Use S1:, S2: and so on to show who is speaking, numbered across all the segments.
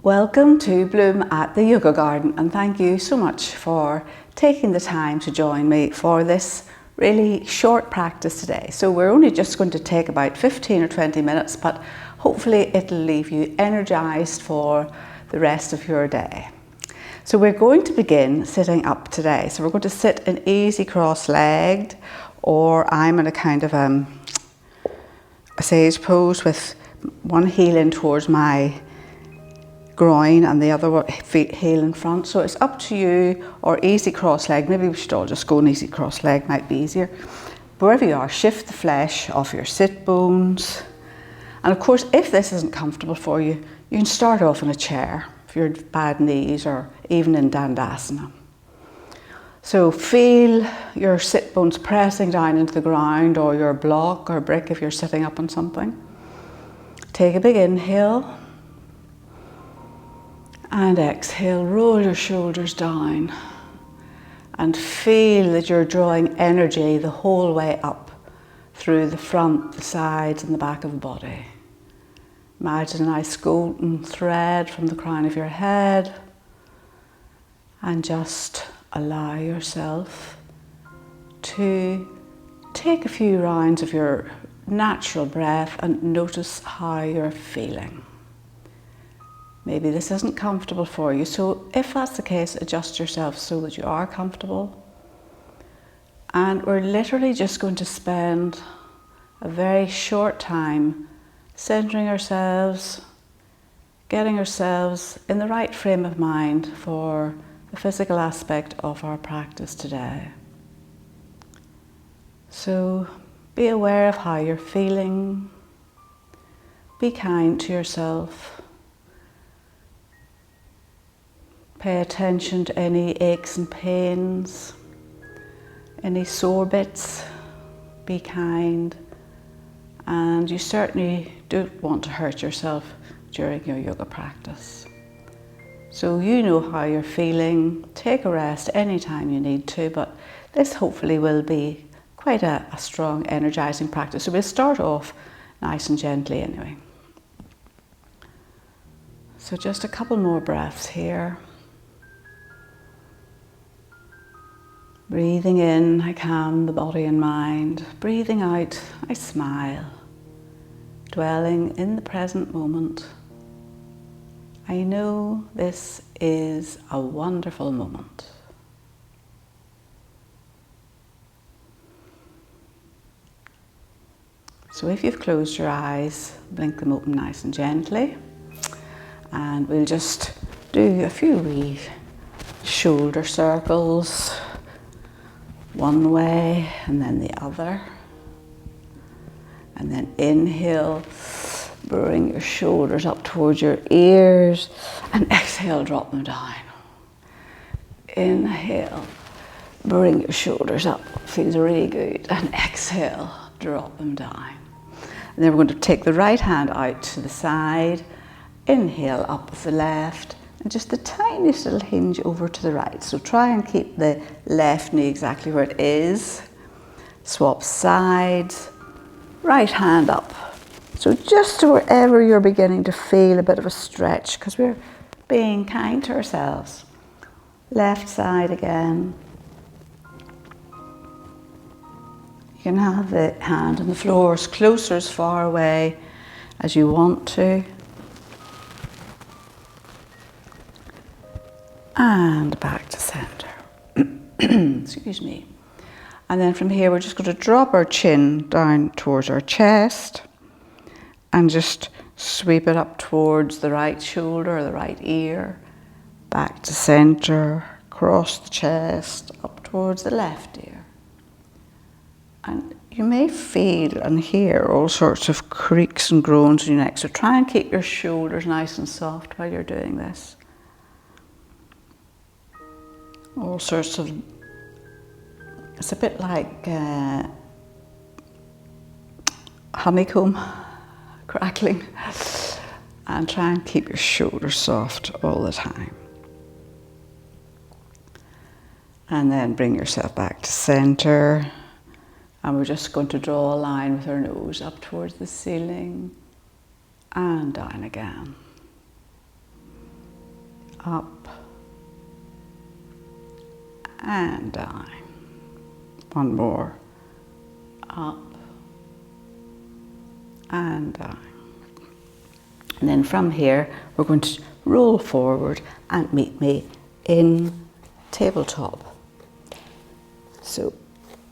S1: Welcome to Bloom at the Yoga Garden, and thank you so much for taking the time to join me for this really short practice today. So we're only just going to take about 15 or 20 minutes, but hopefully it'll leave you energized for the rest of your day. So we're going to begin sitting up today. So we're going to sit in easy cross-legged, or I'm in a kind of a sage pose with one heel in towards my groin and the other heel in front. So it's up to you, or easy cross-leg. Maybe we should all just go an easy cross-leg, might be easier. Wherever you are, shift the flesh off your sit bones. And of course, if this isn't comfortable for you, you can start off in a chair if you're bad knees, or even in Dandasana. So feel your sit bones pressing down into the ground, or your block or brick if you're sitting up on something. Take a big inhale. And exhale, roll your shoulders down and feel that you're drawing energy the whole way up through the front, the sides and the back of the body. Imagine a nice golden thread from the crown of your head, and just allow yourself to take a few rounds of your natural breath and notice how you're feeling. Maybe this isn't comfortable for you, so if that's the case, adjust yourself so that you are comfortable. And we're literally just going to spend a very short time centering ourselves, getting ourselves in the right frame of mind for the physical aspect of our practice today. So be aware of how you're feeling, be kind to yourself. Pay attention to any aches and pains, any sore bits, be kind. And you certainly don't want to hurt yourself during your yoga practice. So you know how you're feeling, take a rest anytime you need to, but this hopefully will be quite a strong, energizing practice. So we'll start off nice and gently anyway. So just a couple more breaths here. Breathing in, I calm the body and mind. Breathing out, I smile. Dwelling in the present moment. I know this is a wonderful moment. So if you've closed your eyes, blink them open nice and gently. And we'll just do a few wee shoulder circles. One way and then the other. And then inhale, bring your shoulders up towards your ears, and exhale, drop them down. Inhale, bring your shoulders up, feels really good, and exhale, drop them down. And then we're going to take the right hand out to the side, inhale up with the left, and just the tiniest little hinge over to the right. So try and keep the left knee exactly where it is. Swap sides, right hand up. So just to wherever you're beginning to feel a bit of a stretch, because we're being kind to ourselves. Left side again. You can have the hand on the floor as close or as far away as you want to. And back to center. Excuse me. And then from here, we're just going to drop our chin down towards our chest and just sweep it up towards the right shoulder or the right ear, back to center, across the chest, up towards the left ear. And you may feel and hear all sorts of creaks and groans in your neck, so try and keep your shoulders nice and soft while you're doing this. All sorts of, it's a bit like honeycomb crackling, and try and keep your shoulders soft all the time. And then bring yourself back to center, and we're just going to draw a line with our nose up towards the ceiling and down again. up and down. One more, up and down. And then from here, we're going to roll forward and meet me in tabletop. So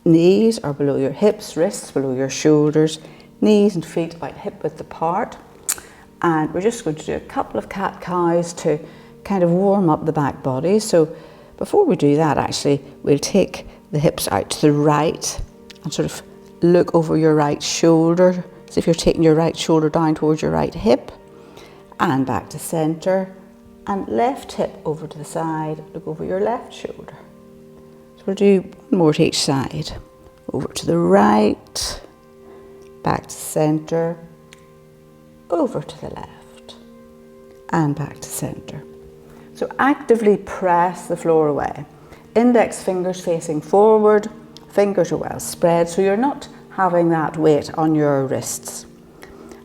S1: knees are below your hips, wrists below your shoulders, knees and feet about hip width apart. And we're just going to do a couple of cat-cows to kind of warm up the back body. So before we do that, actually, we'll take the hips out to the right and sort of look over your right shoulder. So if you're taking your right shoulder down towards your right hip, and back to centre, and left hip over to the side, look over your left shoulder. So we'll do one more to each side. Over to the right, back to centre, over to the left, and back to centre. So actively press the floor away. Index fingers facing forward, fingers are well spread, so you're not having that weight on your wrists.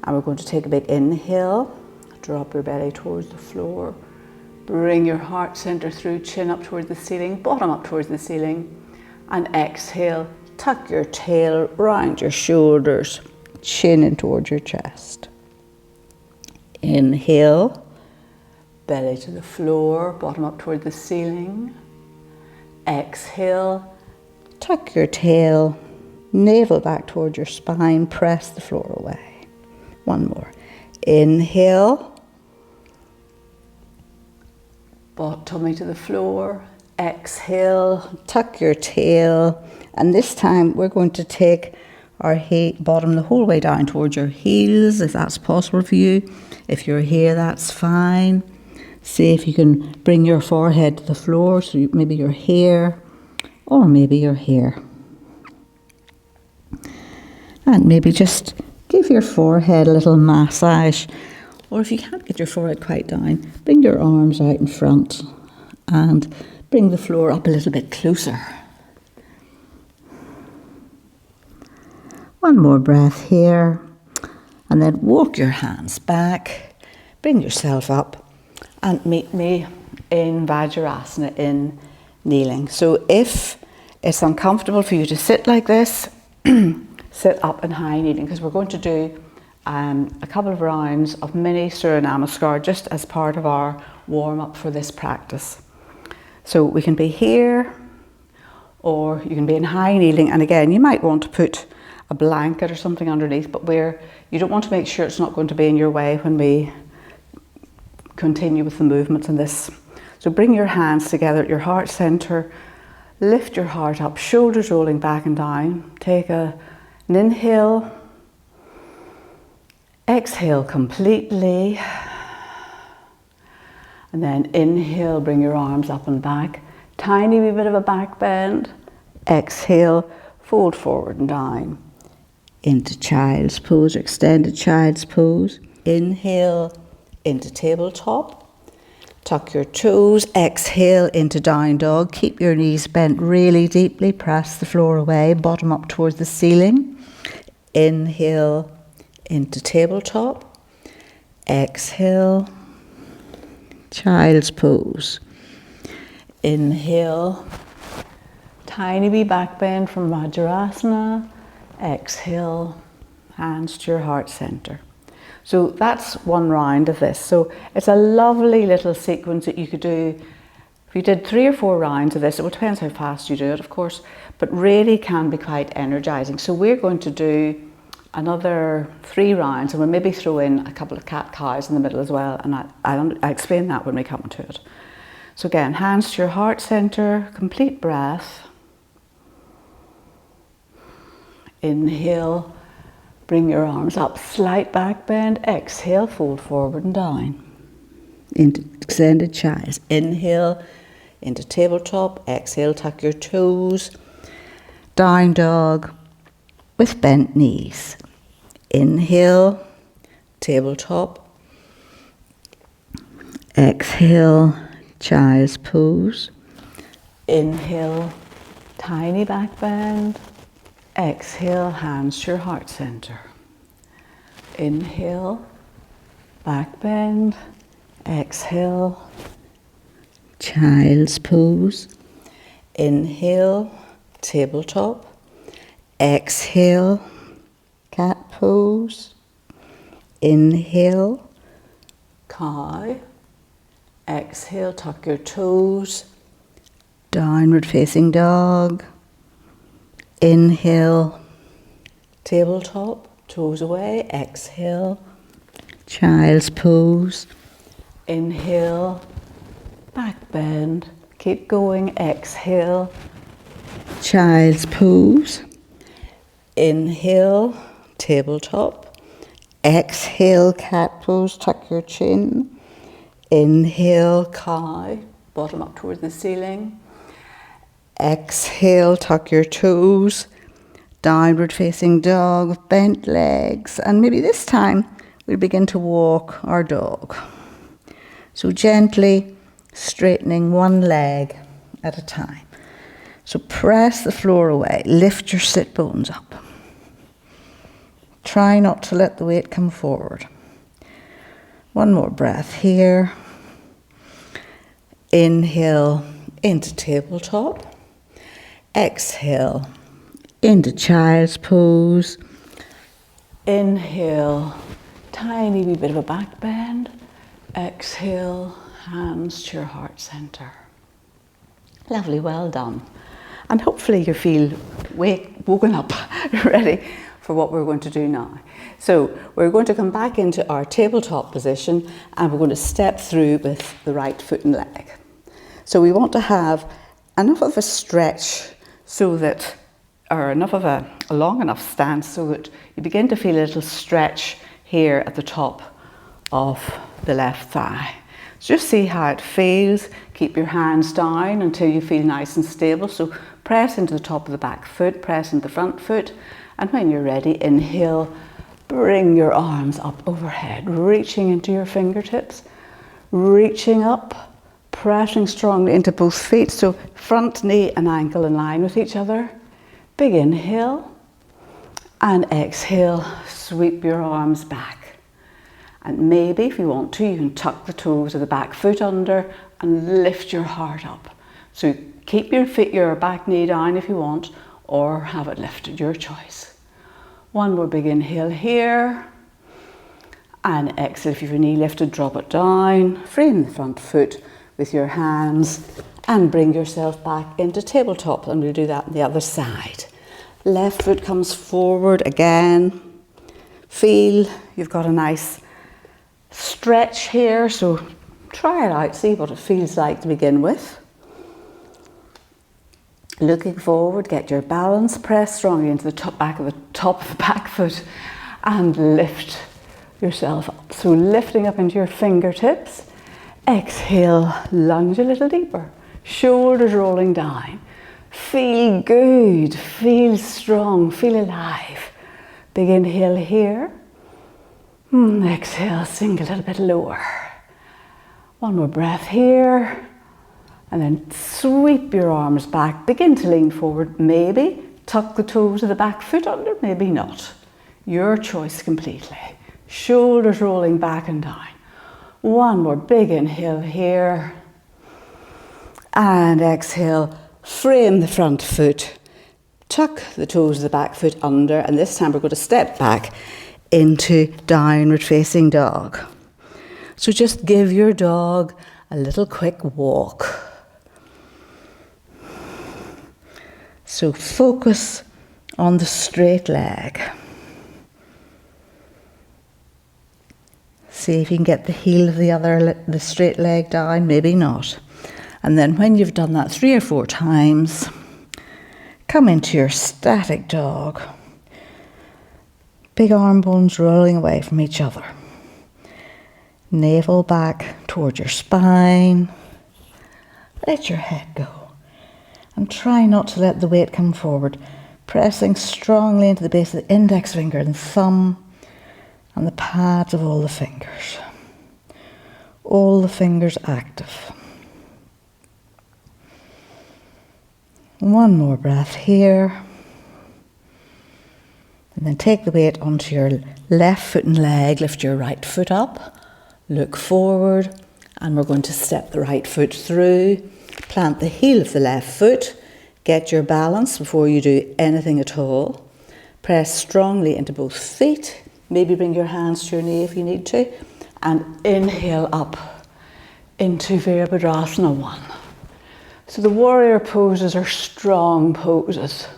S1: And we're going to take a big inhale, drop your belly towards the floor, bring your heart centre through, chin up towards the ceiling, bottom up towards the ceiling, and exhale, tuck your tail round your shoulders, chin in towards your chest. Inhale, belly to the floor, bottom up toward the ceiling. Exhale, tuck your tail, navel back towards your spine, press the floor away. One more. Inhale, tummy to the floor. Exhale, tuck your tail, and this time we're going to take our bottom the whole way down towards your heels, if that's possible for you. If you're here, that's fine. See if you can bring your forehead to the floor, so maybe you're here, or maybe you're here. And maybe just give your forehead a little massage, or if you can't get your forehead quite down, bring your arms out in front and bring the floor up a little bit closer. One more breath here, and then walk your hands back, bring yourself up, and meet me in Vajrasana, in kneeling. So if it's uncomfortable for you to sit like this, sit up in high kneeling, because we're going to do a couple of rounds of mini Surya Namaskar just as part of our warm-up for this practice. So we can be here, or you can be in high kneeling, and again, you might want to put a blanket or something underneath, but you don't want to make sure it's not going to be in your way when we continue with the movements in this. So bring your hands together at your heart center, lift your heart up, shoulders rolling back and down. Take an inhale, exhale completely, and then inhale, bring your arms up and back, tiny wee bit of a back bend. Exhale, fold forward and down into child's pose, extended child's pose. Inhale into tabletop, tuck your toes, exhale into down dog, keep your knees bent really deeply, press the floor away, bottom up towards the ceiling. Inhale into tabletop, exhale, child's pose. Inhale, tiny wee back bend from Vajrasana. Exhale, hands to your heart center. So that's one round of this. So it's a lovely little sequence that you could do. If you did 3 or 4 rounds of this, it depends how fast you do it, of course, but really can be quite energizing. So we're going to do another 3 rounds, and we'll maybe throw in a couple of cat-cows in the middle as well, and I'll explain that when we come to it. So again, hands to your heart center, complete breath. Inhale, bring your arms up, slight back bend. Exhale, fold forward and down into extended childs. Inhale into tabletop. Exhale, tuck your toes. Down dog with bent knees. Inhale, tabletop. Exhale, child's pose. Inhale, tiny back bend. Exhale, hands to your heart center. Inhale, back bend. Exhale, child's pose. Inhale, tabletop. Exhale, cat pose. Inhale, cow. Exhale, tuck your toes. Downward facing dog. Inhale, tabletop, toes away. Exhale, child's pose. Inhale, back bend. Keep going. Exhale, child's pose. Inhale, tabletop. Exhale, cat pose, tuck your chin. Inhale, cow, bottom up towards the ceiling. Exhale, tuck your toes. Downward facing dog with bent legs. And maybe this time we'll begin to walk our dog. So gently straightening one leg at a time. So press the floor away. Lift your sit bones up. Try not to let the weight come forward. One more breath here. Inhale into tabletop. Exhale into child's pose. Inhale, tiny wee bit of a back bend. Exhale, hands to your heart centre. Lovely, well done. And hopefully you feel woken up, ready for what we're going to do now. So we're going to come back into our tabletop position and we're going to step through with the right foot and leg. So we want to have enough of a stretch so that, or enough of a long enough stance so that you begin to feel a little stretch here at the top of the left thigh. So just see how it feels. Keep your hands down until you feel nice and stable. So press into the top of the back foot, press into the front foot, and when you're ready, inhale, bring your arms up overhead, reaching into your fingertips, reaching up, pressing strongly into both feet, so front knee and ankle in line with each other. Big inhale, and exhale, sweep your arms back. And maybe if you want to, you can tuck the toes of the back foot under and lift your heart up. So keep your back knee down if you want, or have it lifted, your choice. One more big inhale here, and exhale. If you have your knee lifted, drop it down, frame the front foot with your hands, and bring yourself back into tabletop, and we'll do that on the other side. Left foot comes forward again. Feel you've got a nice stretch here, so try it out, see what it feels like to begin with. Looking forward, get your balance, press strongly into the top of the back foot and lift yourself up. So lifting up into your fingertips, exhale, lunge a little deeper, shoulders rolling down. Feel good, feel strong, feel alive. Big inhale here, exhale, sink a little bit lower. One more breath here. And then sweep your arms back, begin to lean forward, maybe tuck the toes of the back foot under, maybe not. Your choice completely. Shoulders rolling back and down. One more big inhale here. And exhale, frame the front foot, tuck the toes of the back foot under, and this time we're going to step back into downward facing dog. So just give your dog a little quick walk. So focus on the straight leg. See if you can get the heel of the straight leg down, maybe not. And then when you've done that 3 or 4 times, come into your static dog. Big arm bones rolling away from each other. Navel back towards your spine. Let your head go. And try not to let the weight come forward, pressing strongly into the base of the index finger and thumb and the pads of all the fingers. All the fingers active. One more breath here. And then take the weight onto your left foot and leg. Lift your right foot up. Look forward
S2: And we're going to step the right foot through, plant the heel of the left foot, get your balance before you do anything at all. Press strongly into both feet, maybe bring your hands to your knee if you need to, and inhale up into Virabhadrasana 1. So the warrior poses are strong poses.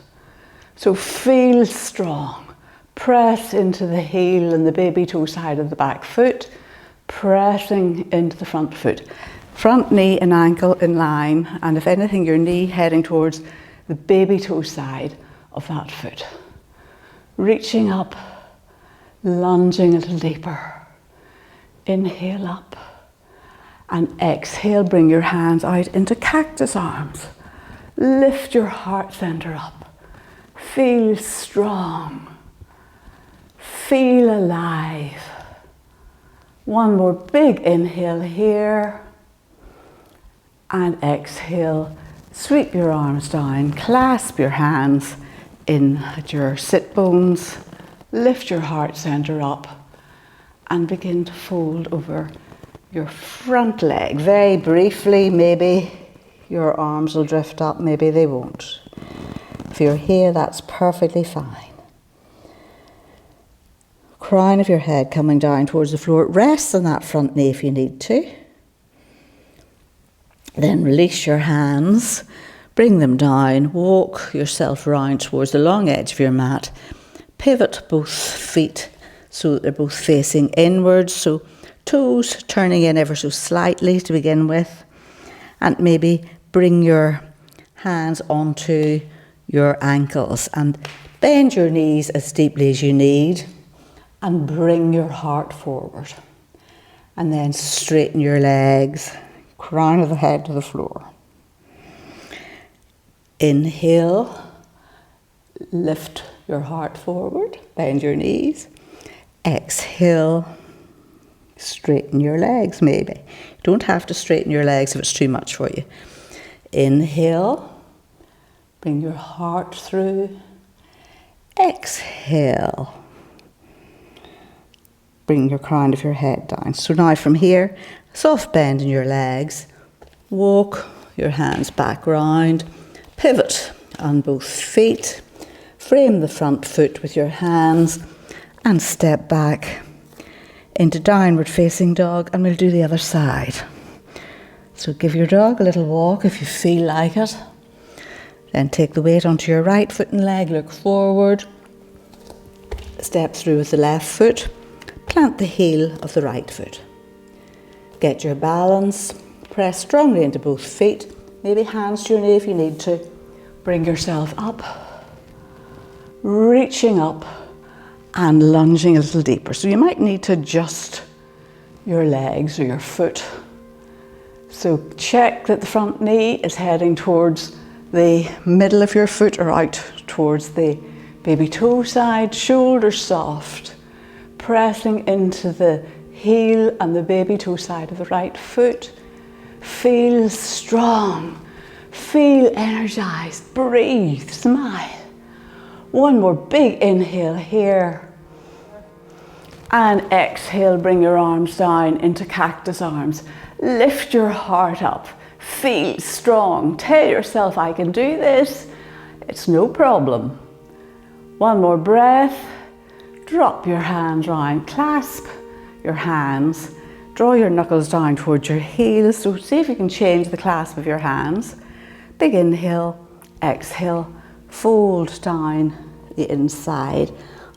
S2: So feel strong. Press into the heel and the baby toe side of the back foot, pressing into the front foot. Front knee and ankle in line, and if anything, your knee heading towards the baby toe side of that foot. Reaching up, lunging a little deeper. Inhale up, and exhale, bring your hands out into cactus arms. Lift your heart center up. Feel strong. Feel alive. One more big inhale here, and exhale, sweep your arms down, clasp your hands in at your sit bones, lift your heart center up, and begin to fold over your front leg. Very briefly, maybe your arms will drift up, maybe they won't. If you're here, that's perfectly fine. Crown of your head coming down towards the floor. Rest on that front knee if you need to. Then release your hands, bring them down, walk yourself round towards the long edge of your mat. Pivot both feet so that they're both facing inwards, so toes turning in ever so slightly to begin with, and maybe bring your hands onto your ankles and bend your knees as deeply as you need. And bring your heart forward. And then straighten your legs, crown of the head to the floor. Inhale, lift your heart forward, bend your knees. Exhale, straighten your legs maybe. You don't have to straighten your legs if it's too much for you. Inhale, bring your heart through. Exhale. Bring your crown of your head down. So now from here, soft bend in your legs, walk your hands back round, pivot on both feet, frame the front foot with your hands, and step back into downward facing dog, and we'll do the other side. So give your dog a little walk if you feel like it. Then take the weight onto your right foot and leg, look forward, step through with the left foot, plant the heel of the right foot. Get your balance, press strongly into both feet, maybe hands to your knee if you need to. Bring yourself up, reaching up and lunging a little deeper. So you might need to adjust your legs or your foot. So check that the front knee is heading towards the middle of your foot or out towards the baby toe side, shoulders soft. Pressing into the heel and the baby toe side of the right foot. Feel strong. Feel energized. Breathe. Smile. One more big inhale here. And exhale, bring your arms down into cactus arms. Lift your heart up. Feel strong. Tell yourself, I can do this. It's no problem. One more breath. Drop your hands round, clasp your hands, draw your knuckles down towards your heels. So see if you can change the clasp of your hands. Big inhale, exhale, fold down the inside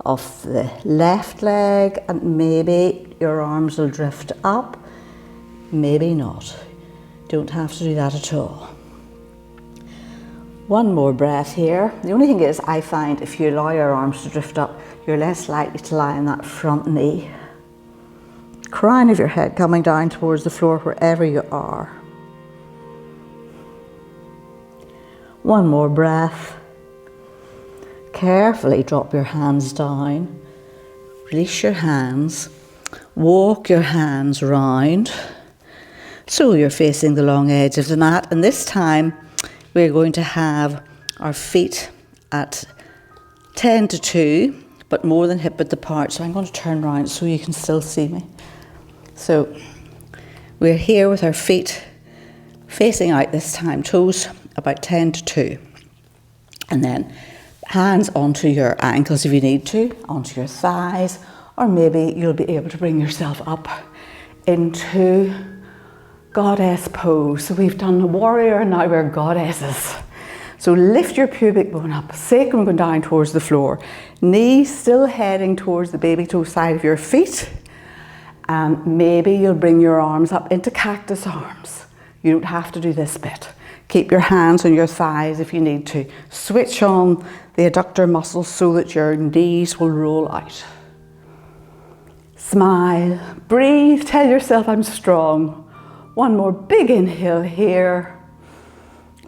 S2: of the left leg, and maybe your arms will drift up, maybe not. Don't have to do that at all. One more breath here. The only thing is, I find if you allow your arms to drift up, you're less likely to lie on that front knee. Crown of your head coming down towards the floor wherever you are. One more breath. Carefully drop your hands down. Release your hands. Walk your hands round. So you're facing the long edge of the mat, and this time we're going to have our feet at 10 to 2, but more than hip width apart. So I'm going to turn around so you can still see me. So We're here with our feet facing out this time, toes about 10 to 2. And then hands onto your ankles if you need to, onto your thighs, or maybe you'll be able to bring yourself up into goddess pose. So we've done the warrior, now we're goddesses. So lift your pubic bone up, sacrum going down towards the floor, knees still heading towards the baby toe side of your feet. And maybe you'll bring your arms up into cactus arms. You don't have to do this bit. Keep your hands on your thighs if you need to. Switch on the adductor muscles so that your knees will roll out. Smile, breathe, tell yourself I'm strong. One more big inhale here.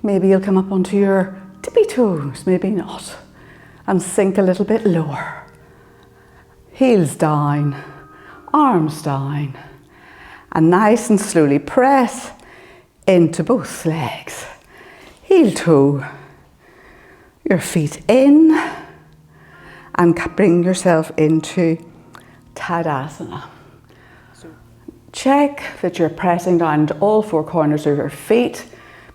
S2: Maybe you'll come up onto your tippy toes, maybe not. And sink a little bit lower. Heels down, arms down. And nice and slowly press into both legs. Heel toe, your feet in, and bring yourself into Tadasana. Check that you're pressing down to all four corners of your feet,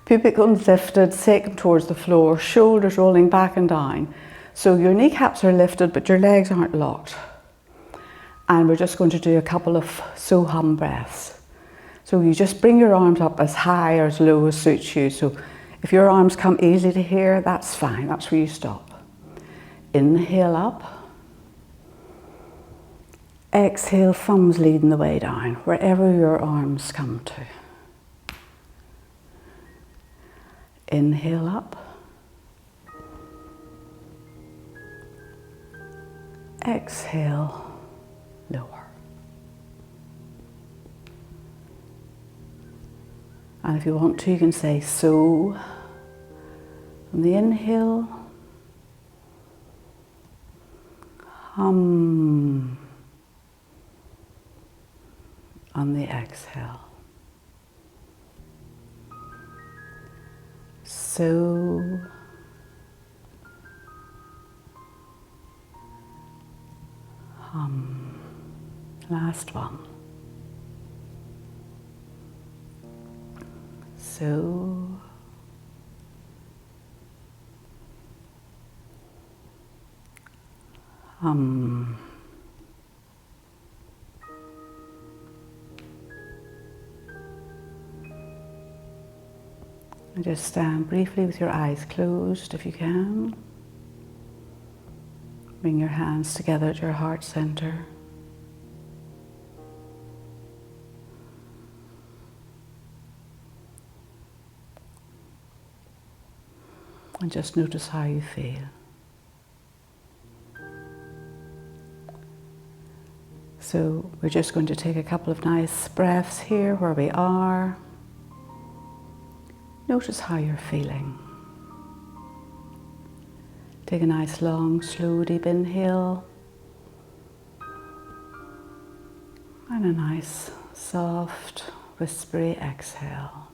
S2: pubic bones lifted, sacrum towards the floor, shoulders rolling back and down. So your kneecaps are lifted, but your legs aren't locked. And we're just going to do a couple of So-Hum breaths. So you just bring your arms up as high or as low as suits you. So if your arms come easily to here, that's fine, that's where you stop. Inhale up. Exhale, thumbs leading the way down, wherever your arms come to. Inhale up. Exhale, lower. And if you want to, you can say so on the inhale. Hum on the exhale. So hum. Last one. So hum. And just stand briefly with your eyes closed if you can. Bring your hands together at your heart center. And just notice how you feel. So we're just going to take a couple of nice breaths here where we are. Notice how you're feeling. Take a nice long, slow, deep inhale. And a nice, soft, whispery exhale.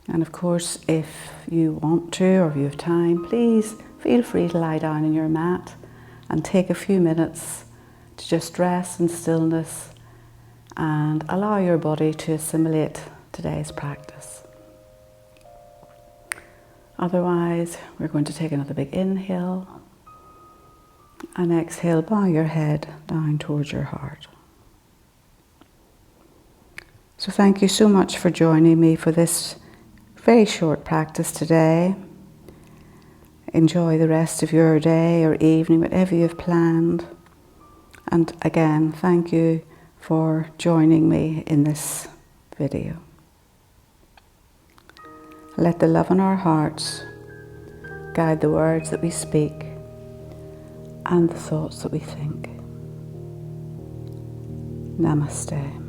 S2: And of course, if you want to or if you have time, please feel free to lie down on your mat and take a few minutes to just rest in stillness and allow your body to assimilate today's practice. Otherwise, we're going to take another big inhale and exhale, bow your head down towards your heart. So thank you so much for joining me for this very short practice today. Enjoy the rest of your day or evening, whatever you've planned. And again, thank you for joining me in this video. Let the love in our hearts guide the words that we speak and the thoughts that we think. Namaste.